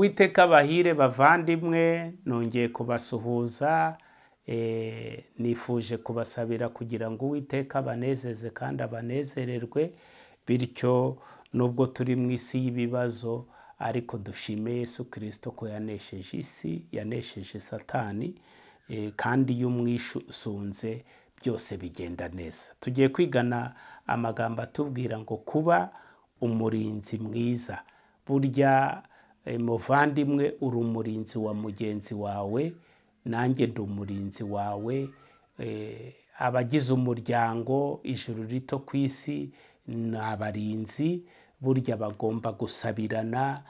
Uwiteka bahire bavandimwe, nongeye kubasuhuza, nifuje kubasabira kugira ngo Uwiteka abanezeze kandi abanezererwe, bityo nubwo turi mu isi y'ibibazo ariko dushime Yesu Kristo ko yanesheje isi, yanesheje Satani, kandi iyo umwisunze byose bigenda neza. Tugiye kwigana amagambo atubwira ngo kuba umurinzi mwiza. Burya muvandimwe, uri umurinzi wa mugenzi wawe, nanjye ndi umurinzi wawe. Abagize umuryango ijuru rito ku isi ni abarinzi, burya bagomba gusabirana.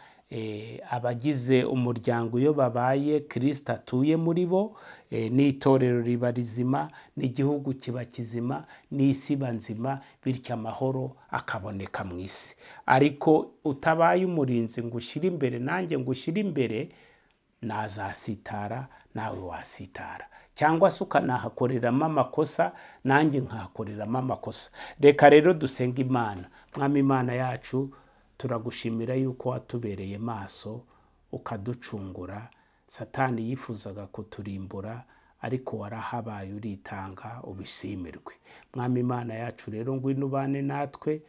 Abagize umuryango iyo babaye Kristo atuye muri bo, n'itorero riba rizima, n'igihugu kiba kizima, n'isi iba nzima, bityo amahoro akaboneka mu isi. Ariko utabaye umurinzi ngo ushyire imbere, nanjye ngo ushyire imbere, nazasitara nawe wasitara, cyangwa se ukanahakoreramo amakosa, nanjye nkahakoreramo amakosa. Reka rero dusenga Imana. Mwami Imana yacu, turagushimira yuko watubereye maso ukaducungura. Satani yifuzaga kuturimbura, ariko warahabaye uritanga, ubishimirwe. Mwami Imana yacu rero, ngwino ubane natwe,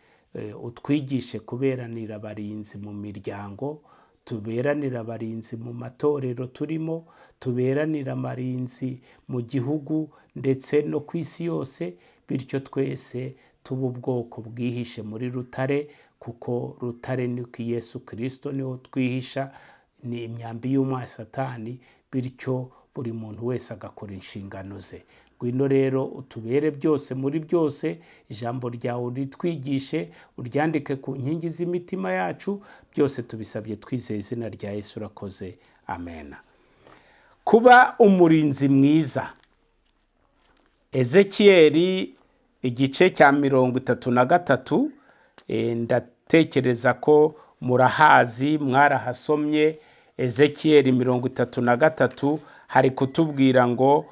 utwigishe kuberanira abarinzi mu miryango, tuberanira abarinzi mu matorero turimo, tuberanira abarinzi mu gihugu ndetse no ku isi yose, bityo twese tuba ubwoko bwihishe muri rutare, kuko rutare ni Yesu Kristo, niho twihisha, ni imyambi y'umwanzi Satani, bityo buri muntu wese agakora inshingano ze. Ngwino rero utubere byose muri byose, ijambo ryawe uritwigishe, uryandike ku nkingi z'imitima yacu, byose tubisabye twizeye izina rya Yesu. Urakoze, amen. Kuba umurinzi mwiza. Ezekiyeli igice cya 33, ndatekereza ko murahazi, mwarahasomye. Ezekiyeli 33 hari kutubwira ngo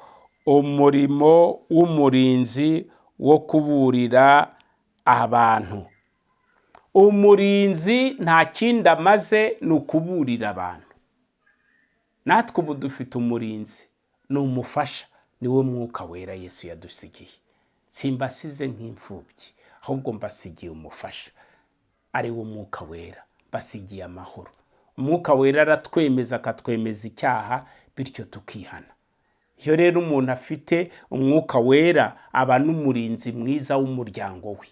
umurimo w'umurinzi wo kuburira abantu. Umurinzi nta kindi amaze, ni ukuburira abantu. Natwe ubu dufite umurinzi, ni umufasha, niwe Mwuka Wera Yesu yadusigiye. Simbasize nk'imfubyi, ahubwo mbasigiye umufasha, ari wo Mwuka Wera. Basigiye amahoro. Umwuka Wera aratwemeza, akatwemeza icyaha, bityo tukihana. Iyo rero umuntu afite Umwuka Wera, aba n'umurinzi mwiza w'umuryango we.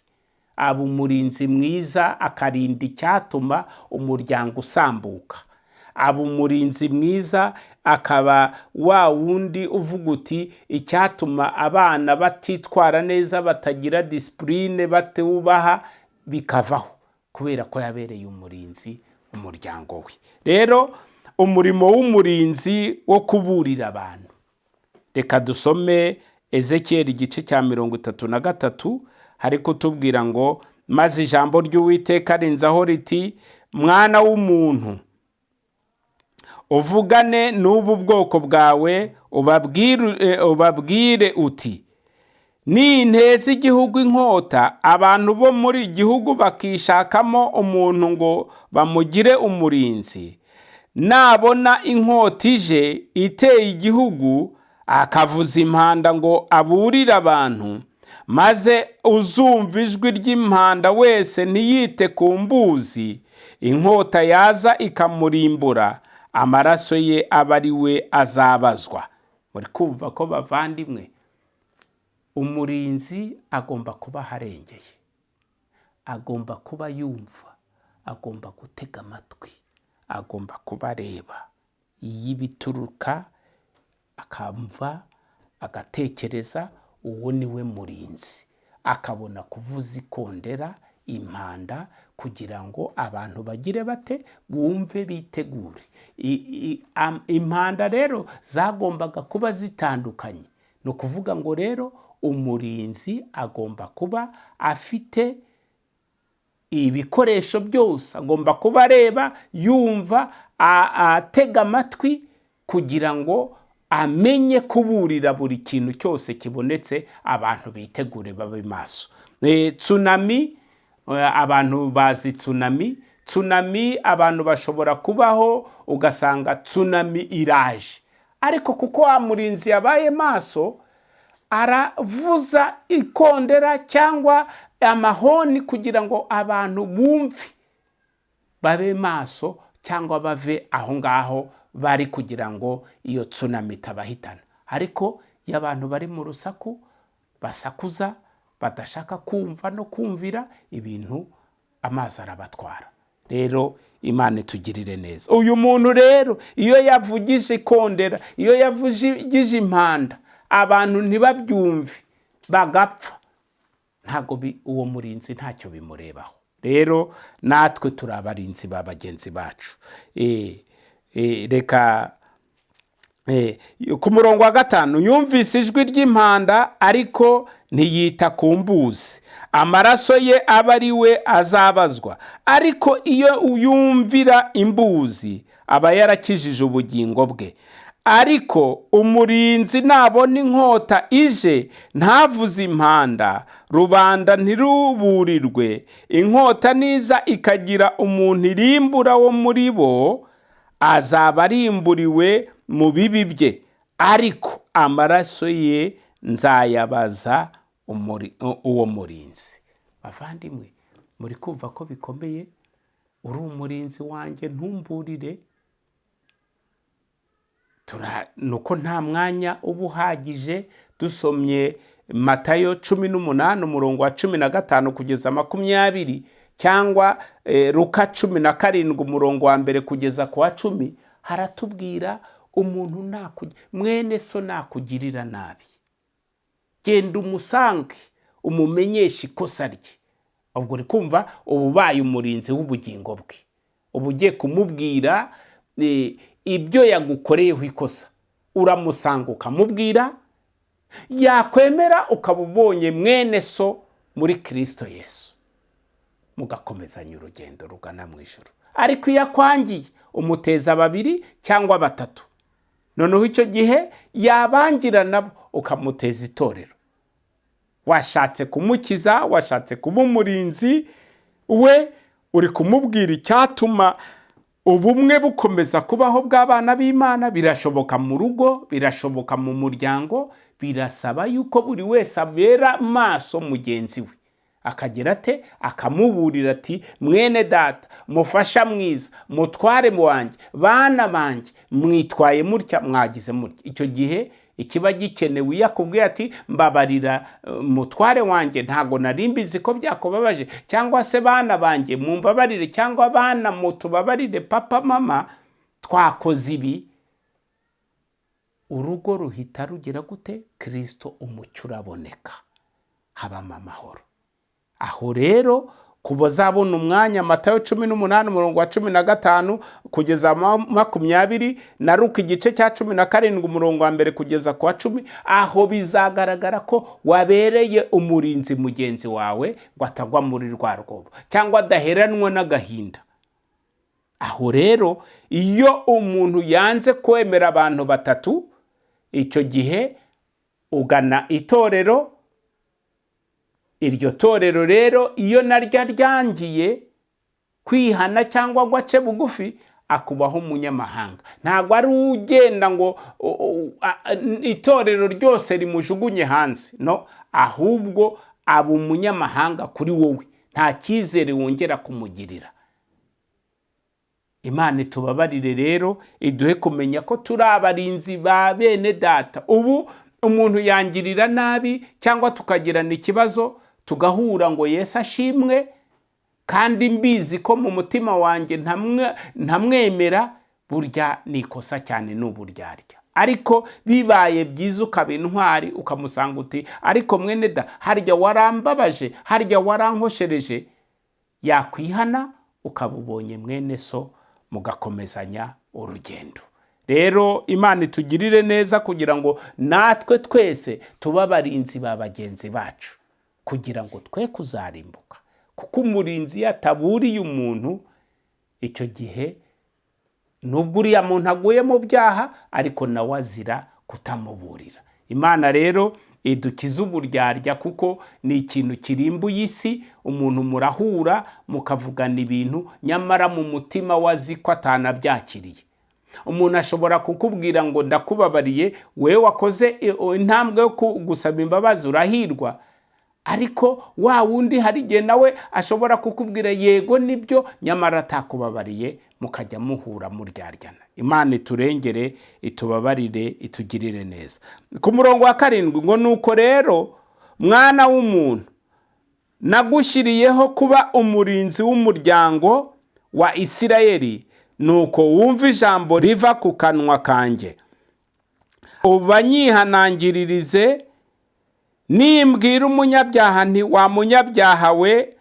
Aba umurinzi mwiza, akarinda icyatuma umuryango usambuka. Aba umurinzi mwiza, akaba wa wundi uvuga uti icyatuma abana batitwara neza, batagira disipurine, batubaha, bikavaho, kubera ko yabereye umurinzi umuryango we. Rero umurimo w'umurinzi wo kuburira abantu. Reka dusome Ezekiyeli igice cya 33, hari kutubwira ngo, maze ijambo ry'Uwiteka rinzaho riti, mwana w'umuntu, uvugane n'ubu bwoko bwawe, ubabwire uti, ninteza igihugu inkota, abantu bo muri igihugu bakishakamo umuntu ngo bamugire umurinzi, nabona inkota ije iteye igihugu, akavuza impanda ngo aburire abantu, maze uzumva ijwi ry'impanda wese ntiyite ku mbuzi, inkota yaza ikamurimbura, amaraso ye aba ari we azabazwa. Muri kumva ko bavandimwe, umurinzi agomba kuba aharengeye, agomba kuba yumva, agomba gutega amatwi, agomba kuba areba y'ibituruka, akamva, agatekereza. Uwo ni we murinzi. Akabona kuvuza ikondera, impanda, kugira ngo abantu bagire bate, bumve, bitegure. Impanda rero zagombaga kuba zitandukanye. Ni ukuvuga ngo rero umurinzi agomba kuba afite ibikoresho byose, agomba kuba areba, yumva, atega amatwi, kugira ngo amenye kuburira buri kintu cyose kibonetse, abantu bitegure babe maso. Tsunami, abantu bazi tsunami. tsunami abantu bashobora kubaho ugasanga tsunami iraje, ariko kuko wa murinzi yabaye maso aravuza ikondera cyangwa amahoni kugira ngo abantu bumve, babe maso cyangwa bave aho ngaho bari kugira ngo iyo tsunami itabahitana. Ariko iyo abantu bari mu rusaku basakuza badashaka kumva no kumvira ibintu, amazi arabatwara. Rero Imana itugirire neza. Uyu muntu rero iyo yavugije ikondera, iyo yavugije impanda, abantu ntibabyumve bagapfa, ntago uwo murinzi ntacyo bimurebaho. Rero natwe turi abarinzi ba bagenzi bacu. Reka ku murongo wa 5, yumvise ijwi ry'impanda ariko ntiyita ku mbuzi, amaraso ye aba ari we azabazwa. Ariko iyo yumvira imbuzi aba yarakijije ubugingo bwe. Ariko umurinzi nabona inkota ije ntavuze impanda, rubanda ntiruburirwe, inkota niza ikagira umuntu irimbura wo muri bo, azaba arimburiwe mu bibi bye, ariko amaraso ye nzayabaza uwo murinzi. Bavandimwe, muri kumva ko bikomeye? Uri umurinzi wanjye, ntumburire. Nuko nta mwanya uba uhagije. Dusomye Matayo 18 umurongo wa 15 kugeza 20, cyangwa Luka 17 umurongo wa 1 kugeza ku wa 10, haratubwira umuntu mwene so nakugirira nabi, genda umusange umumenyeshe ikosa rye. Ubwo uri kumva ubaye umurinzi w'ubugingo bwe, uba ugiye kumubwira ibyo yagukoreyeho ikosa, uramusanga ukamubwira, yakwemera ukaba ubonye mwene so muri Kristo Yesu, mugakomezanya urugendo rugana mu ijuru. Ariko iyo akwangiye umuteza 2 cyangwa 3, noneho icyo gihe yabangira nabo ukamuteza itorero. Washatse kumukiza, washatse kuba umurinzi we, uri kumubwira icyatuma ubumwe bukomeza kubaho bw'abana b'Imana. Birashoboka mu rugo, birashoboka mu muryango, birasaba yuko buri wese abera maso mugenzi we, akagira ate, akamuburira ati, mwene data, mufasha mwiza, mutware wanjye, bana banjye, mwitwaye mutya, mwagize mutya. Icyo gihe ikiba gikenewe yakubwiye ati, mbabarira mutware wanjye, ntago narimbizi ko byakubabaje, cyangwa se bana banjye mumbabarire, cyangwa bana mutubabarire, papa mama twakoze ibi. Urugo ruhita rugira gute? Kristo umucyo uraboneka, habamo amahoro. Aho rero kubazabona umwanya, Matayo 18 umurongo wa 15 kugeza 20, na Luka igice cya 17 umurongo wa 1 kugeza ku wa 10, aho bizagaragara ko wabereye umurinzi mugenzi wawe ngo atagwa muri rwa rwobo cyangwa adaheranwa n'agahinda. Aho rero iyo umuntu yanze kwemera abantu 3, icyo gihe ugana itorero. Iryo torero rero iyo naryo ryangiye kwihana cyangwa ngo ace bugufi, akubaho umunyamahanga. Ntabwo ari ugenda ngo itorero ryose rimujugunye hanze, no, ahubwo aba umunyamahanga kuri wowe, nta cyizere wongera kumugirira. Imana itubabarire rero, iduhe kumenya ko turi abarinzi ba bene data. Ubu umuntu yangirira nabi cyangwa tukagirana ikibazo, tugahura ngo Yesu ashimwe, kandi mbizi ko mu mutima wanjye ntamwemera, burya nikosa cyane n'uburyarya. Ariko bibaye byiza ukaba intwari, ukamusanga uti, ariko mwene da, harya warambabaje, harya warankoshereje, yakwihana, ukaba ubonye mwene so, mugakomezanya urugendo. Rero Imana itugirire neza kugira ngo natwe twese tuba abarinzi ba bagenzi bacu, kugira ngo twe kuzarimbuka. Kuko umurinzi yataburiye umuntu, icyo gihe nubwo uriya muntu aguye mu byaha, ariko nawe azira kutamuburira. Imana rero idukize uburyarya, kuko ni ikintu kirimbuye isi. Umuntu murahura mukavugana ibintu nyamara mu mutima wazi ko atanabyakiriye. Umuntu ashobora kukubwira ngo ndakubabariye, wewe wakoze intambwe yo gusaba imbabazi, urahirwa, ariko wa wundi hari igihe nawe ashobora kukubwira yego nibyo, nyamara atakubabariye, mukajya muhura muryaryana. Imana iturengere, itubabarire, itugirire neza. Ku murongo wa 7 ngo nuko rero mwana w'umuntu, nagushyiriyeho kuba umurinzi w'umuryango wa Isirayeli, nuko wumva ijambo riva ku kanwa kanjye, ubanyihanangiririze. Nimbwira umunyabyaha nti wa munyabyaha we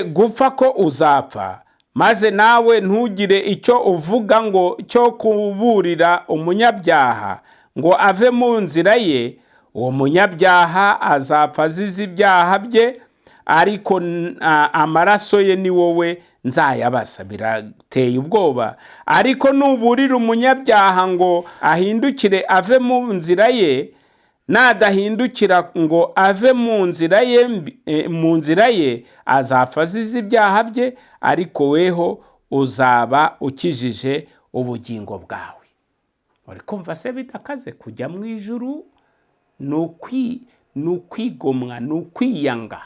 gupfa ko uzapfa, maze nawe ntugire icyo uvuga ngo cyo kuburira umunyabyaha ngo ave mu nzira ye, uwo munyabyaha azapfa azize ibyaha bye, ariko amaraso ye ni wowe nzayabasa. Birateye ubwoba. Ariko nuburira umunyabyaha ngo ahindukire ave mu nzira ye, nadahindukira ngo ave mu nzira ye azapfa azize ibyaha bye, ariko weho uzaba ukijije ubugingo bwawe. Uri kumva se bidakaze? Kujya mu ijuru ni ukwigomwa, ni ukwiyanga,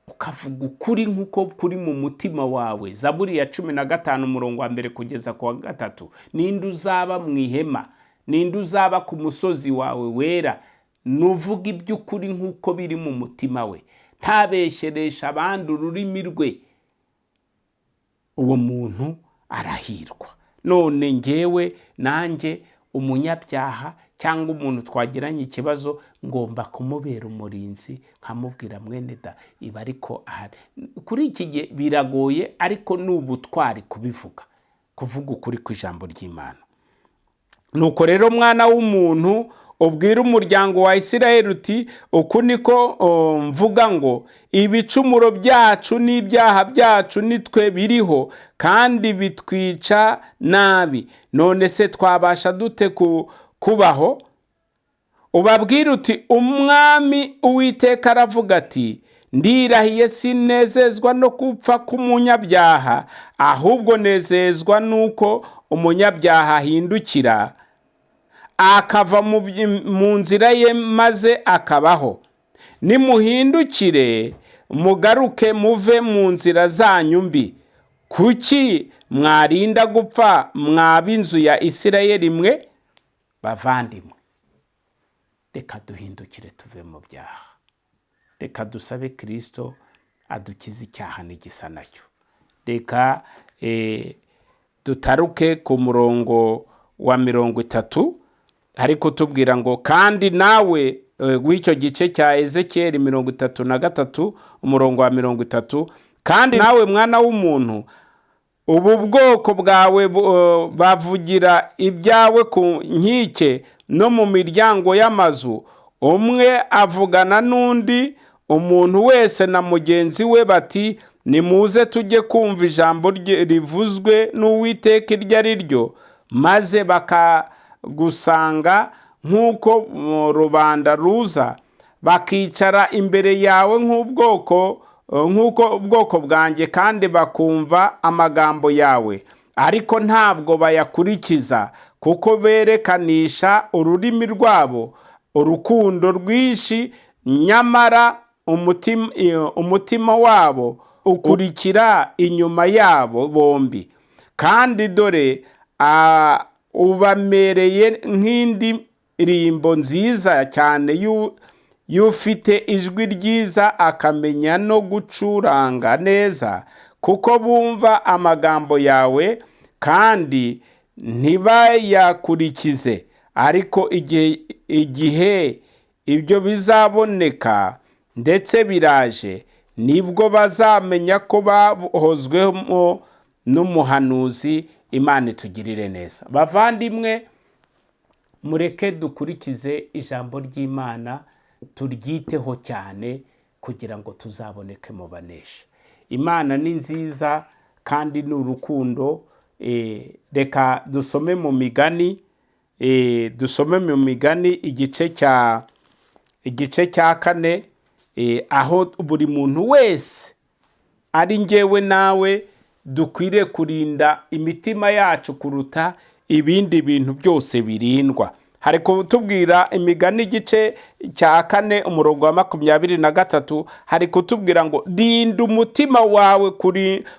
ukavuga ukuri nk'uko kuri mu mutima wawe. Zaburi ya 15 umurongo wa 1 kugeza ku wa 3. Ninde uzaba mu ihema? Ninde uzaba ku musozi wawe wera? Nuvuga iby'ukuri nk'uko biri mu mutima we, ntabeshyeresha abandi ururimi rwe, uwo muntu arahirwa. None ngewe nanjye umunyabyaha cyangwa umuntu twagiranye ikibazo, ngomba kumubera umurinzi, nkamubwira mwene da iba ariko ahari. Kuri iki gihe biragoye, ariko n'ubutwari kubivuga, kuvuga ukuri kw'ijambo ry'Imana. Nuko rero mwana w'umuntu, ubwira umuryango wa Isirayeli uti, uku niko mvuga ngo ibicumuro byacu n'ibyaha byacu nitwe biriho, kandi bitwica nabi. None se twabasha dute kubaho? Ubabwira uti, umwami Uwiteka aravuga ati, ndirahiye sinezezwa no gupfa k'umunyabyaha, ahubwo nezezwa nuko umunyabyaha ahindukira akava mu nzira ye maze akabaho. Nimuhindukire mugaruke muve mu nzira zanyu mbi. Kuki mwarinda gupfa mw'ab'inzu ya Isirayeli mwe? Bavandimwe, reka duhindukire tuve mu byaha. Reka dusabe Kristo adukize icyaha n'igisa nacyo. Reka dutaruke ku murongo wa 30, ariko tubwira ngo kandi nawe w'icyo gice cya Ezekiyeli 33 umurongo wa 30, kandi nawe mwana w'umuntu, ubu bwoko bwawe bavugira ibyawe ku nkike no mu miryango y'amazu, umwe avugana n'undi, umuntu wese na mugenzi we, bati nimuze tujye kumva ijambo rivuzwe n'Uwiteka iryo ari ryo, maze bakagusanga nk'uko rubanda ruza, bakicara imbere yawe nk'uko ubwoko bwanjye, kandi bakumva amagambo yawe, ariko ntabwo bayakurikiza, kuko berekanisha ururimi rwabo urukundo rwinshi, nyamara umutima wabo ukurikira inyuma yabo bombi. Kandi dore ubamereye nk'indirimbo nziza cyane y'ufite ijwi ryiza akamenya no gucuranga neza, kuko bumva amagambo yawe kandi ntibayakurikize. Ariko igihe ibyo bizaboneka ndetse biraje, nibwo bazamenya ko bahozwemo n'umuhanuzi. Imana itugirire neza. Bavandimwe, mureke dukurikize ijambo ry'Imana, turyiteho cyane kugira ngo tuzaboneke mu banesha. Imana ni nziza kandi ni urukundo. Reka dusome mu Migani dusome mu Migani igice cya 4, aho buri muntu wese ari njyewe nawe dukwiriye kurinda imitima yacu kuruta ibindi bintu byose birindwa. Hari kutubwira Imigani igice cya 4 umurongo wa 23, hari kutubwira ngo rinda umutima wawe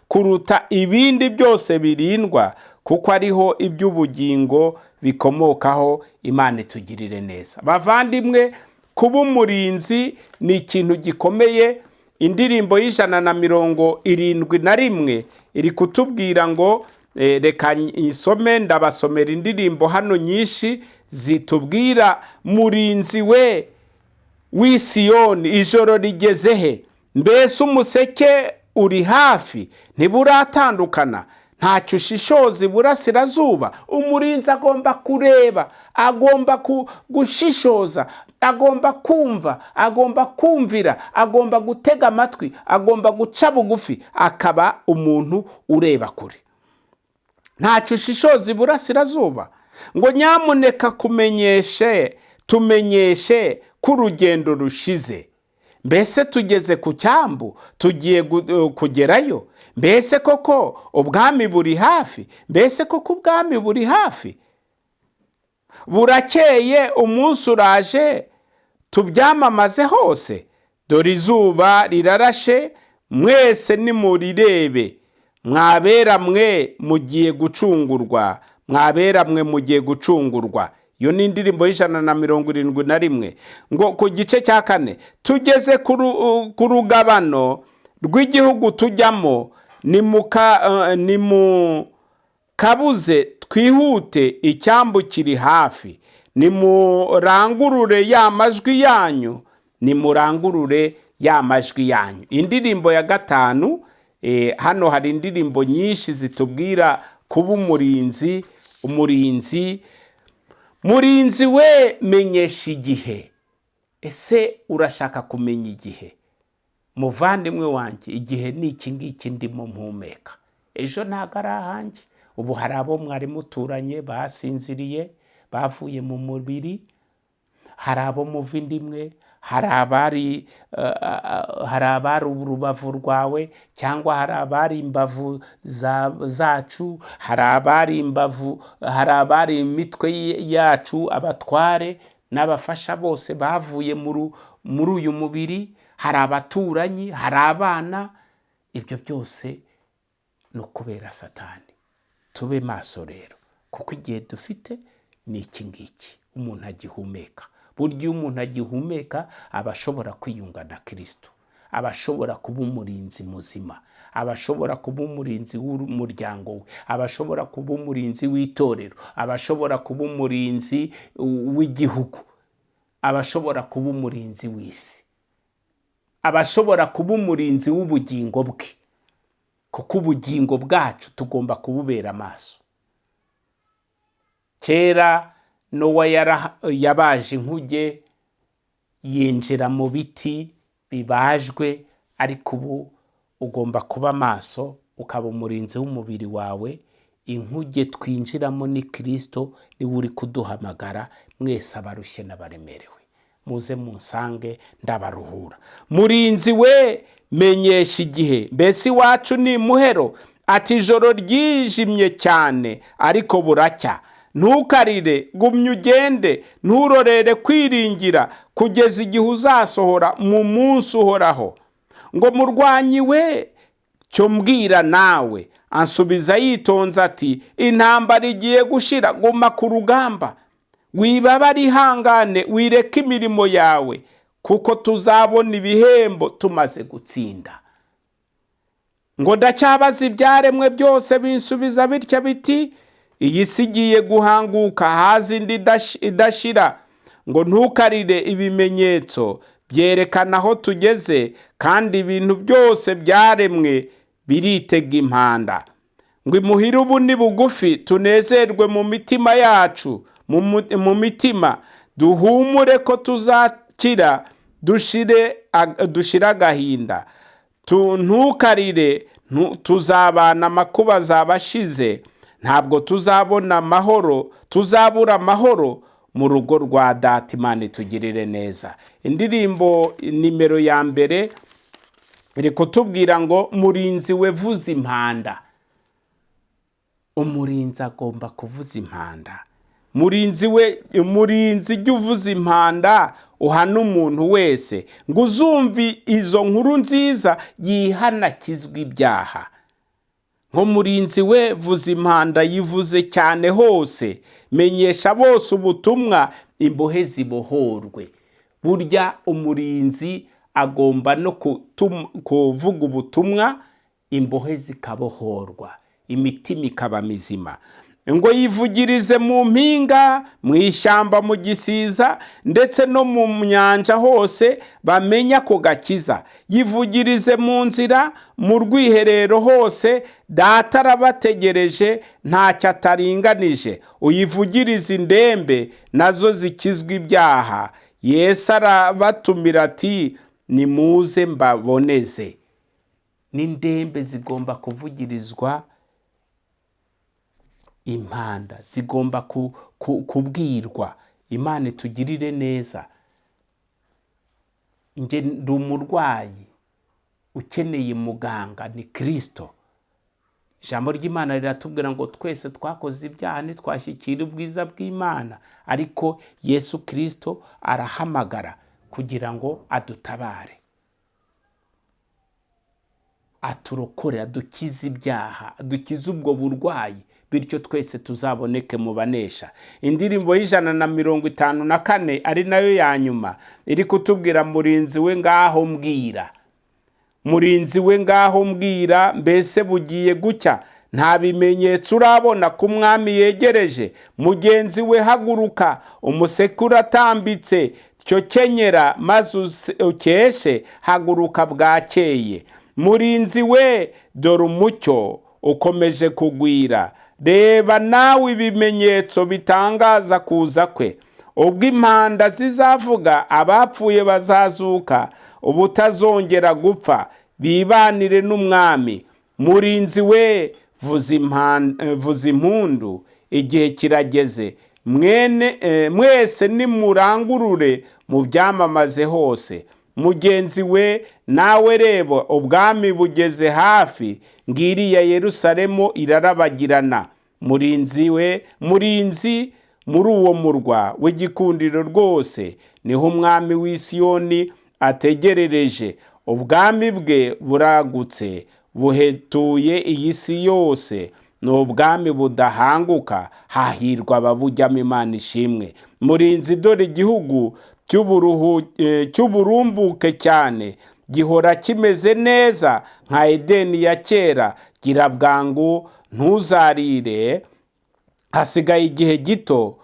kuruta ibindi byose birindwa, kuko ariho iby'ubugingo bikomokaho. Imana itugirire neza. Bavandimwe, kuba umurinzi ni ikintu gikomeye. Indirimbo y'171 iri kutubwira ngo, reka isome, ndabasomera indirimbo hano nyinshi zitubwira murinzi we w'Isiyoni, ijoro rigeze he? Mbese umuseke uri hafi, ntiburatandukana? Ntacyo ushishoza iburasirazuba? Umurinzi agomba kureba, agomba gushishoza, agomba kumva, agomba kumvira, agomba gutega amatwi, agomba guca bugufi, akaba umuntu ureba kure. Ntacyo ushishoza iburasirazuba? Ngo nyamuneka tumenyeshe ko urugendo rushize. Mbese tugeze ku cyambu, tugiye kugerayo? Mbese koko ubwami buri hafi? Mbese koko ubwami buri hafi? Burakeye, umunsi uraje, tubyamamaze hose. Dore izuba rirarashe, mwese nimurirebe. Mwabera mwe mugiye gucungurwa, mwabera mwe mugiye gucungurwa. Iyo ni indirimbo y'171. Ngo ku gice cya 4, tugeze ku rugabano rw'igihugu tujyamo, nimukabuze twihute, icyambu kiri hafi. Nimurangurure ya majwi yanyu, nimurangurure ya majwi yanyu. Indirimbo ya 5, hano hari indirimbo nyinshi zitubwira kuba umurinzi. Murinzi we, menyesha igihe. Ese urashaka kumenya igihe? Muvandimwe wanjye, igihe ni iki ngiki ndimo mpumeka. Ejo ntago ari ahanjye. Ubu hari abo mwari muturanye basinziriye, bavuye mu mubiri. Hari abo muva indimwe, hari abari urubavu rwawe, cyangwa hari abari imbavu zacu, hari abari imitwe yacu, abatware n'abafasha bose bavuye muri uyu mubiri. Hari abaturanyi, hari abana. Ibyo byose ni ukubera Satani. Tube maso rero, kuko igihe dufite ni iki ngiki. Umuntu agihumeka. Burya umuntu agihumeka aba ashobora kwiyunga na Kristo, aba ashobora kuba umurinzi muzima, aba ashobora kuba umurinzi w'umuryango we, aba ashobora kuba umurinzi w'itorero, aba ashobora kuba umurinzi w'igihugu, aba ashobora kuba umurinzi w'isi, aba ashobora kuba umurinzi w'ubugingo bwe, kuko ubugingo bwacu tugomba kububera amaso. Kera Nowa yabaje inkuge, yinjira mu biti bibajwe, ariko ubu ugomba kuba maso, ukaba umurinzi w'umubiri wawe. Inkuge twinjiramo ni Kristo, niwe uri kuduhamagara. Mwese abarushye n'abaremerewe, muze munsange ndabaruhura. Murinzi we, menyesha igihe. Mbese iwacu ni muhero? Ati ijoro ryijimye cyane, ariko buracya. Ntukarire, gumya ugende, nturorere kwiringira, kugeza igihe uzasohora mu munsi uhoraho. Ngo murwanyi we, cyo mbwira nawe. Ansubiza yitonze ati, intambara igiye gushira, guma ku rugamba. Wibabara, ihangane, wireke imirimo yawe, kuko tuzabona ibihembo tumaze gutsinda. Ngo ndacyabaza ibyaremwe byose binsubiza bitya biti, iyi si igiye guhanguka, haza indi idashira. Ngo ntukarire, ibimenyetso byerekana aho tugeze, kandi ibintu byose byaremwe biritega impanda. Ngo imuhira ubu ni bugufi, tunezerwe mu mitima yacu, mu mitima duhumure ko tuzakira, dushira agahinda. Ntukarire, tuzabana, amakuba azabashize, ntabwo tuzabura amahoro mu rugo rwa Data. Imana itugirire neza. Indirimbo nimero ya mbere iri kutubwira ngo murinzi we vuza impanda. Umurinzi agomba kuvuza impanda. Umurinzi jya uvuza impanda uhana umuntu wese ngo uzumvi izo nkuru nziza yihana akizwe ibyaha. Ngo murinzi we vuza impanda yivuze cyane hose, menyesha bose ubutumwa imbohe zibohorwe. Burya umurinzi agomba no kuvuga ubutumwa imbohe zikabohorwa, imitima ikaba mizima. Ngo yivugirize mu mpinga, mu ishyamba, mu gisiza ndetse no mu nyanja hose bamenya ko gakiza. Yivugirize mu nzira, mu rwiherero hose, Data arabategereje ntacyo ataringanije. Uyivugirize indembe nazo zikizwa ibyaha. Yesu arabatumira ati nimuze mbaboneze. N'indembe zigomba kuvugirizwa impanda, zigomba kubwirwa. Imana itugirire neza. Nge ndi umurwayi ukeneye muganga, ni Kristo. Ijambo ry'Imana riratubwira ngo twese twakoze ibyaha ntitwashyikira ubwiza bw'Imana, ariko Yesu Kristo arahamagara kugira ngo adutabare, aturokore, adukize ibyaha, adukize ubwo burwayi, bityo twese tuzaboneke mu banesha. Indirimbo y'154 ari nayo ya nyuma iri kutubwira murinzi we ngaho mbwira. Murinzi we ngaho mbwira, mbese bugiye gucya, nta bimenyetso urabona ko umwami yegereje. Mugenzi we haguruka, umuseke uratambitse, cyo kenyera maze ukeshe, haguruka bwakeye. Murinzi we dore umucyo ukomeje kugwira, reba nawe ibimenyetso bitangaza kuza kwe. Ubwo impanda zizavuga abapfuye bazazuka, ubutazongera gupfa bibanire n'umwami. Murinzi we vuza impundu, igihe kirageze. Mwese nimurangurure mu byamamaze hose. Mugenzi we nawe reba ubwami bugeze hafi, ngiriya Yerusalemu irarabagirana. Murinzi muri uwo murwa w'igikundiro rwose, niho umwami w'i Siyoni ategerereje. Ubwami bwe buragutse, buhetuye iyi si yose, ni ubwami budahanguka, hahirwa ababujyamo. Imana ishimwe. Murinzi dore igihugu cy'uburumbuke cyane, gihora kimeze neza nka Edeni ya kera. Gira bwangu ntuzarire, hasigaye igihe gito,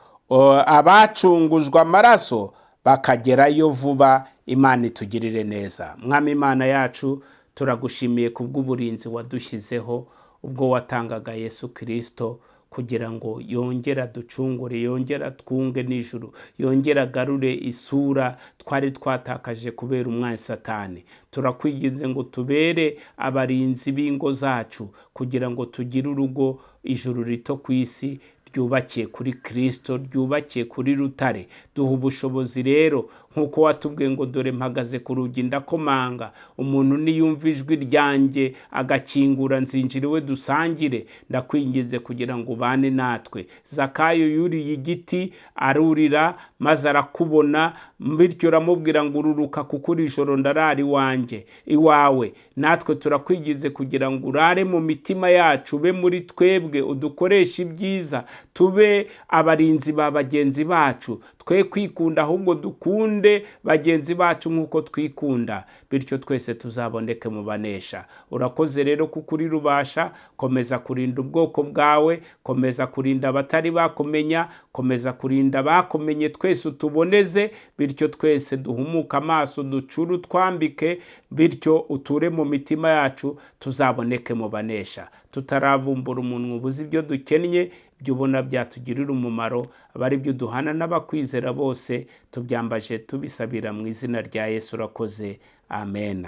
abacungujwe amaraso bakagerayo vuba. Imana itugirire neza. Mwami Imana yacu, turagushimiye kubw'uburinzi wadushyizeho ubwo watangaga Yesu Kristo kugira ngo yongera ducungure, yongera twunge n'ijuru, yongera agarure isura twari twatakaje kubera umwanzi Satani. Turakwigize ngo tubere abarinzi b'ingo zacu kugira ngo tugire urugo, ijuru rito ku isi, ryubakiye kuri Kristo, ryubakiye kuri rutare. Duha ubushobozi rero, nk'uko watubwiye ngo dore mpagaze ku rugi ndakomanga, umuntu niyumva ijwi ryanjye agakingura, nzinjira iwe dusangire. Ndakwingize kugira ngo ubane natwe. Zakayo yuriye igiti arurira, maze arakubona, bityo uramubwira ngo ururuka kuko uri ijoro ndarara iwawe. Natwe turakwigize kugira ngo urare mu mitima yacu, ube muri twebwe, udukoreshe ibyiza, tube abarinzi ba bagenzi bacu. Twe kwikunda, ahubwo dukunde bagenzi bacu nk'uko twikunda, bityo twese tuzaboneke mu banesha. Urakoze rero kuko uri rubasha. Komeza kurinda ubwoko bwawe, komeza kurinda abatari bakomenya, komeza kurinda bakomenye, twese utuboneze, bityo twese duhumuka amaso, ducuru twambike, bityo uture mu mitima yacu, tuzaboneke mu banesha. Tutaravumbura umuntu ubuze ibyo dukennye, ibyo ubona byatugirira umumaro, abari byo duhana n'abakwizera bose, tubyambaje tubisabira mu izina rya Yesu. Urakoze. Amen.